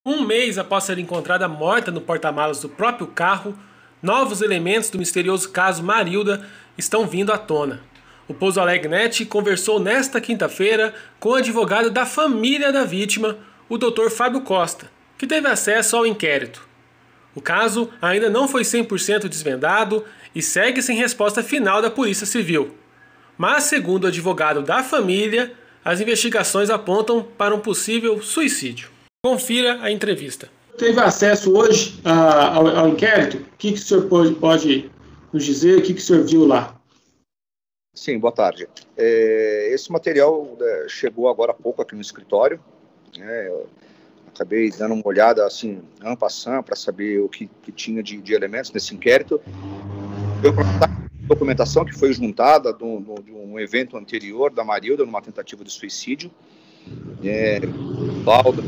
Um mês após ser encontrada morta no porta-malas do próprio carro, novos elementos do misterioso caso Marilda estão vindo à tona. O Pouso Alegre Net conversou nesta quinta-feira com o advogado da família da vítima, o Dr. Fábio Costa, que teve acesso ao inquérito. O caso ainda não foi 100% desvendado e segue sem resposta final da Polícia Civil. Mas, segundo o advogado da família, as investigações apontam para um possível suicídio. Confira a entrevista. Teve acesso hoje ao inquérito? O que o senhor pode nos dizer? O que o senhor viu lá? Sim, boa tarde. Esse material chegou agora há pouco aqui no escritório. Eu acabei dando uma olhada assim, en passant, para saber o que tinha de elementos nesse inquérito. Eu documentação que foi juntada de um evento anterior da Marilda, numa tentativa de suicídio. Laudo,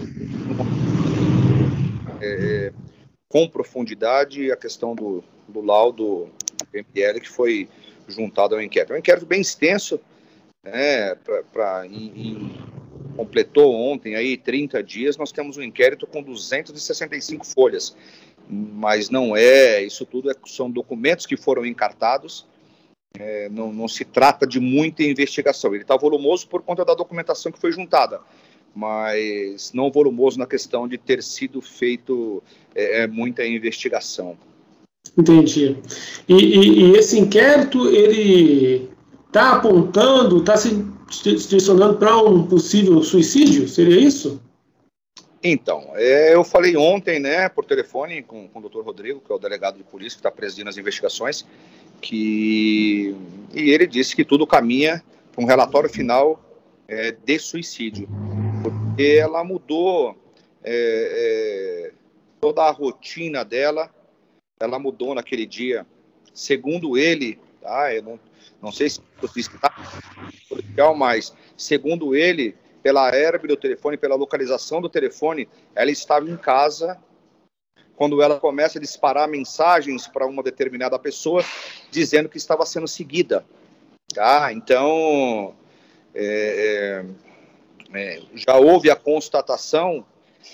com profundidade a questão do laudo MPL que foi juntado ao inquérito. É um inquérito bem extenso, completou ontem aí 30 dias, nós temos um inquérito com 265 folhas, mas não é, isso tudo são documentos que foram encartados, não se trata de muita investigação, ele está volumoso por conta da documentação que foi juntada, mas não volumoso na questão de ter sido feito muita investigação. Entendi. E esse inquérito, ele está apontando, está se direcionando para um possível suicídio? Seria isso? Então, eu falei ontem, por telefone com o Dr. Rodrigo, que é o delegado de polícia que está presidindo as investigações, e ele disse que tudo caminha para um relatório final de suicídio, porque ela mudou toda a rotina dela, ela mudou naquele dia, segundo ele, eu não sei se está policial, mas segundo ele, pela herb do telefone, pela localização do telefone, ela estava em casa quando ela começa a disparar mensagens para uma determinada pessoa, dizendo que estava sendo seguida. Então, já houve a constatação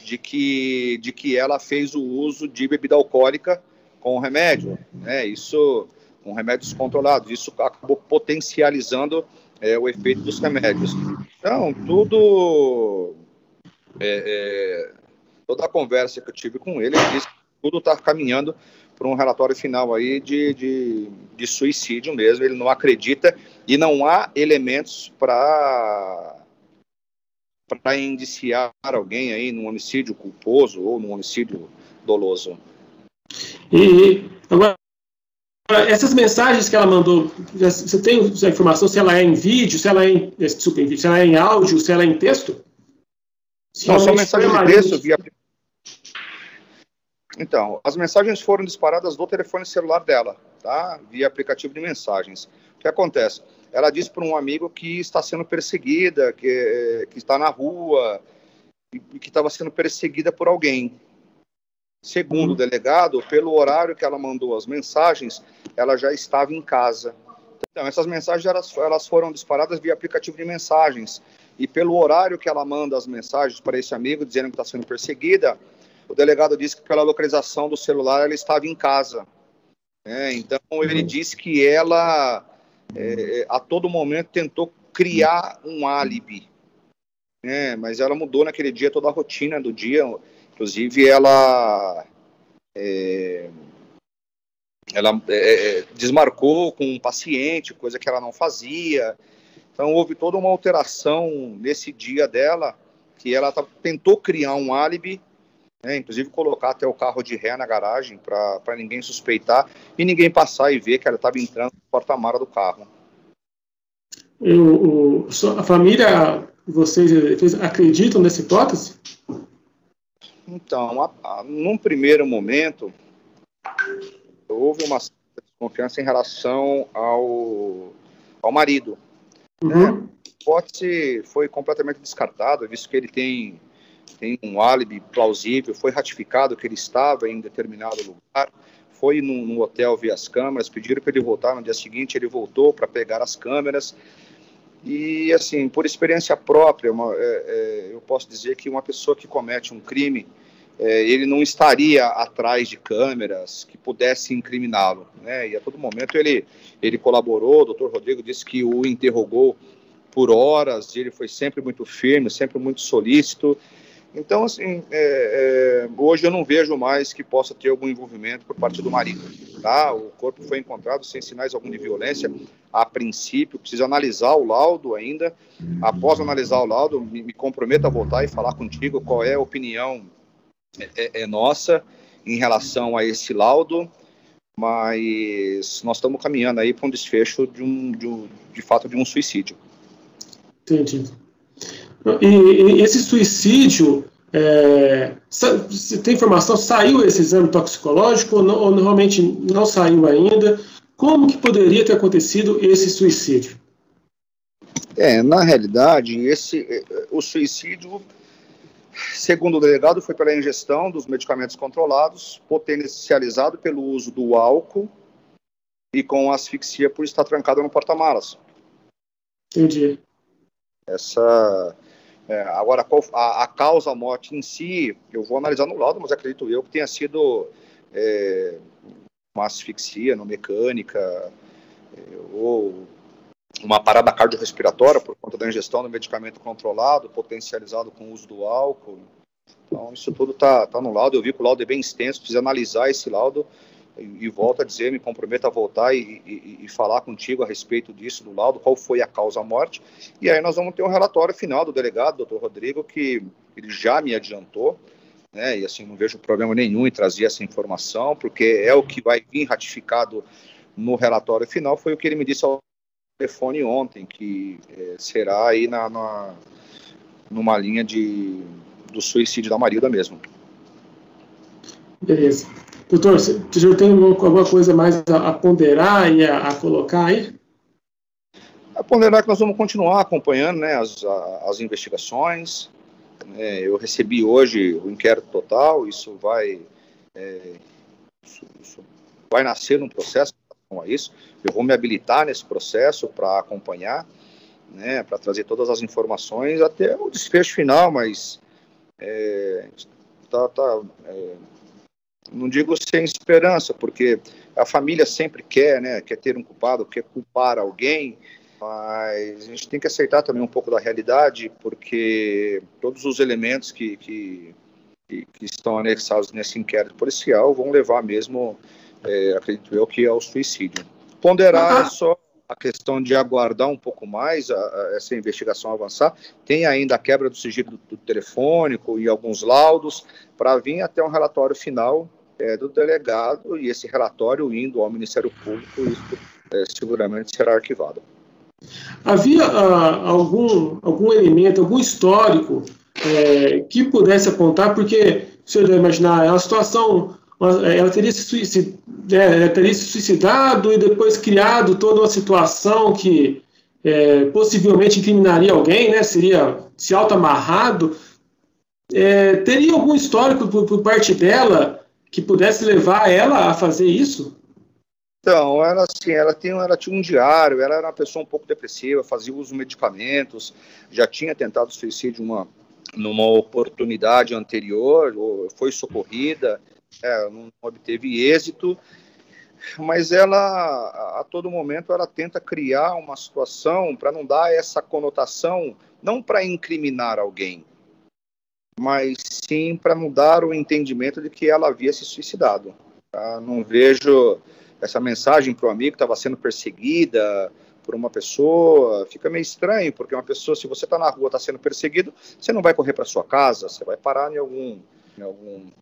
de que ela fez o uso de bebida alcoólica com remédio, isso, com remédios controlados, isso acabou potencializando o efeito dos remédios. Então, toda a conversa que eu tive com ele disse que tudo está caminhando para um relatório final aí de suicídio mesmo, ele não acredita e não há elementos para indiciar alguém aí num homicídio culposo ou num homicídio doloso. E agora, essas mensagens que ela mandou, você tem a informação se ela é em vídeo, se ela é em áudio, se ela é em texto? Não, são mensagens de texto via... Então, as mensagens foram disparadas do telefone celular dela, via aplicativo de mensagens. O que acontece? Ela disse para um amigo que está sendo perseguida, que está na rua, e que estava sendo perseguida por alguém. Segundo o delegado, pelo horário que ela mandou as mensagens, ela já estava em casa. Então, essas mensagens elas foram disparadas via aplicativo de mensagens. E pelo horário que ela manda as mensagens para esse amigo, dizendo que está sendo perseguida, o delegado disse que pela localização do celular ela estava em casa. Então, ele disse que ela, a todo momento, tentou criar um álibi. Mas ela mudou naquele dia toda a rotina do dia. Inclusive, ela desmarcou com um paciente, coisa que ela não fazia. Então, houve toda uma alteração nesse dia dela, que ela tentou criar um álibi, inclusive colocar até o carro de ré na garagem para ninguém suspeitar e ninguém passar e ver que ela estava entrando no porta-mala do carro. A família, vocês acreditam nessa hipótese? Então, num primeiro momento, houve uma desconfiança em relação ao marido. A hipótese foi completamente descartada, visto que ele tem um álibi plausível, foi ratificado que ele estava em determinado lugar, foi no hotel ver as câmeras, pediram para ele voltar, no dia seguinte ele voltou para pegar as câmeras. E, assim, por experiência própria, eu posso dizer que uma pessoa que comete um crime ele não estaria atrás de câmeras que pudessem incriminá-lo, né? E a todo momento ele colaborou. O doutor Rodrigo disse que o interrogou por horas, e ele foi sempre muito firme, sempre muito solícito. Então, assim, hoje eu não vejo mais que possa ter algum envolvimento por parte do marido, tá? O corpo foi encontrado sem sinais algum de violência, a princípio. Precisa analisar o laudo ainda. Após analisar o laudo, me comprometo a voltar e falar contigo qual é a opinião nossa em relação a esse laudo, mas nós estamos caminhando aí para um desfecho de fato de um suicídio. Entendi. E esse suicídio, você tem informação, saiu esse exame toxicológico ou normalmente não saiu ainda? Como que poderia ter acontecido esse suicídio? Na realidade, o suicídio, segundo o delegado, foi pela ingestão dos medicamentos controlados, potencializado pelo uso do álcool e com asfixia por estar trancado no porta-malas. Entendi. Agora, a causa-morte em si, eu vou analisar no laudo, mas acredito eu que tenha sido uma asfixia não mecânica, ou uma parada cardiorrespiratória por conta da ingestão do medicamento controlado, potencializado com o uso do álcool. Então, isso tudo está no laudo. Eu vi que o laudo é bem extenso, precisa analisar esse laudo e volto a dizer, me comprometo a voltar e falar contigo a respeito disso, do laudo, qual foi a causa-morte. E aí nós vamos ter um relatório final do delegado, doutor Rodrigo, que ele já me adiantou, né, e assim, não vejo problema nenhum em trazer essa informação, porque é o que vai vir ratificado no relatório final, foi o que ele me disse ao telefone ontem, que será aí numa linha do suicídio da Marilda mesmo. Beleza. Doutor, você tem alguma coisa mais a ponderar e a colocar aí? A ponderar que nós vamos continuar acompanhando, né, as investigações. Eu recebi hoje o inquérito total, isso vai nascer num processo a isso. Eu vou me habilitar nesse processo para acompanhar, né, para trazer todas as informações até o desfecho final, mas não digo sem esperança, porque a família sempre quer, né, quer ter um culpado, quer culpar alguém, mas a gente tem que aceitar também um pouco da realidade, porque todos os elementos que estão anexados nesse inquérito policial vão levar mesmo, acredito eu, que ao suicídio. Ponderar só a questão de aguardar um pouco mais essa investigação avançar. Tem ainda a quebra do sigilo do telefônico e alguns laudos para vir até um relatório final do delegado, e esse relatório indo ao Ministério Público, isso seguramente será arquivado. Havia algum elemento, algum histórico que pudesse apontar, porque, se eu imaginar, a situação, ela teria se suicidado e depois criado toda uma situação que possivelmente incriminaria alguém, né? Seria se auto-amarrado. Teria algum histórico por parte dela que pudesse levar ela a fazer isso? Então, ela tinha um diário, ela era uma pessoa um pouco depressiva, fazia uso de medicamentos, já tinha tentado suicídio numa oportunidade anterior, foi socorrida, não obteve êxito, mas ela, a todo momento, ela tenta criar uma situação para não dar essa conotação, não para incriminar alguém, mas sim para mudar o entendimento de que ela havia se suicidado. Tá? Não vejo essa mensagem para o amigo que estava sendo perseguida por uma pessoa, fica meio estranho, porque uma pessoa, se você está na rua, está sendo perseguido, você não vai correr para sua casa, você vai parar em algum no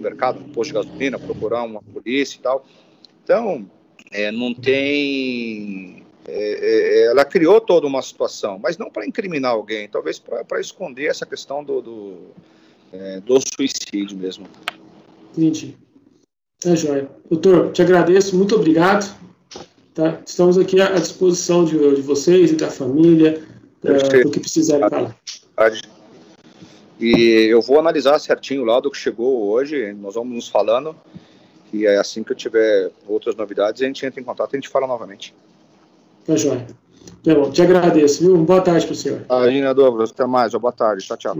mercado, no posto de gasolina, procurar uma polícia e tal. Então, não tem... ela criou toda uma situação, mas não para incriminar alguém, talvez para esconder essa questão do suicídio mesmo. Entendi. Joia. Doutor, te agradeço, muito obrigado. Tá? Estamos aqui à disposição de vocês e da família, do que precisarem falar. E eu vou analisar certinho o laudo que chegou hoje, nós vamos nos falando, e assim que eu tiver outras novidades, a gente entra em contato e a gente fala novamente. Tá joia. Tá bom, te agradeço, viu? Boa tarde para o senhor. Imagina, Douglas, até mais, boa tarde, tchau, tchau.